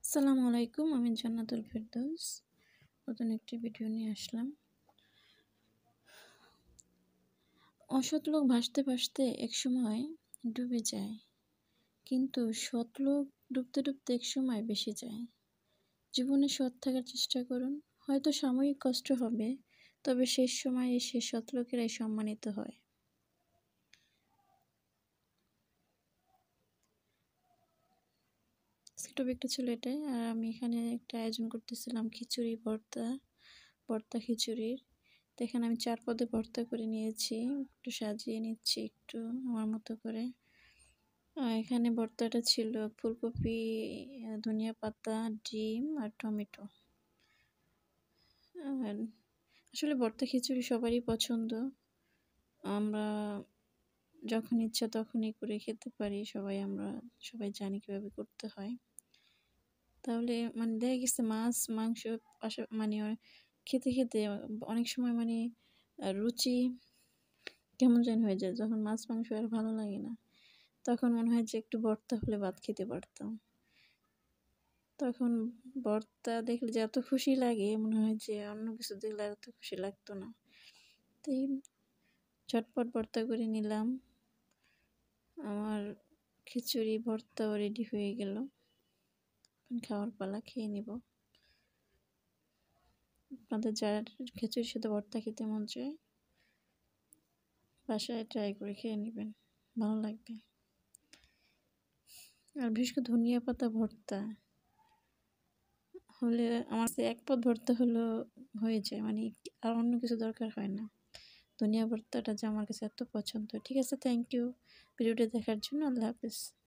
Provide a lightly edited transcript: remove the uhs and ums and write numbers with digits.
আসসালামু আলাইকুম। আমি জান্নাতুল ফেরদৌস। নতুন একটি ভিডিও নিয়ে আসলাম। অসৎ লোক ভাসতে ভাসতে একসময় ডুবে যায়, কিন্তু সৎ লোক ডুবতে ডুবতে একসময় ভেসে যায়। জীবনে সৎ থাকার চেষ্টা করুন। হয়তো সাময়িক কষ্ট হবে, তবে শেষ সময়ে এসে সৎ লোকেরাই সম্মানিত হয়। টপিকটা ছিল এটাই। আর আমি এখানে একটা আয়োজন করতেছিলাম খিচুড়ি ভর্তা খিচুড়ির। তো এখানে আমি 4 পদে ভর্তা করে নিয়েছি, একটু সাজিয়ে নিচ্ছি একটু আমার মতো করে। এখানে ভর্তাটা ছিল ফুলকপি, ধনিয়া পাতা, ডিম আর টমেটো। আর আসলে ভর্তা খিচুড়ি সবারই পছন্দ। আমরা যখন ইচ্ছা তখনই করে খেতে পারি। আমরা সবাই জানি কীভাবে করতে হয়। তাহলে দেখা গেছে মাছ মাংস খেতে খেতে অনেক সময় রুচি কেমন যেন হয়ে যায়। যখন মাছ মাংস আর ভালো লাগে না, তখন মনে হয় যে একটু ভর্তা হলে ভাত খেতে পারতাম। তখন ভর্তা দেখলে যে এত খুশি লাগে, মনে হয় যে অন্য কিছু দেখলে আর এত খুশি লাগতো না। তাই ঝটপট ভর্তা করে নিলাম। আমার খিচুড়ি ভর্তাও রেডি হয়ে গেল। খাওয়ার পালা, খেয়ে নিব। আপনাদের যারা খিচুড়ির সাথে ভর্তা খেতে মন চায়, বাসায় ট্রাই করে খেয়ে নেবেন, ভালো লাগবে। আর বিশেষ করে ধনিয়া পাতা ভর্তা হলে আমার এক পদ ভর্তা হলেও হয়ে যায়, আর অন্য কিছু দরকার হয় না। ধনিয়া ভর্তাটা যে আমার কাছে এত পছন্দ। ঠিক আছে, থ্যাংক ইউ ভিডিওটা দেখার জন্য। আল্লাহ হাফেজ।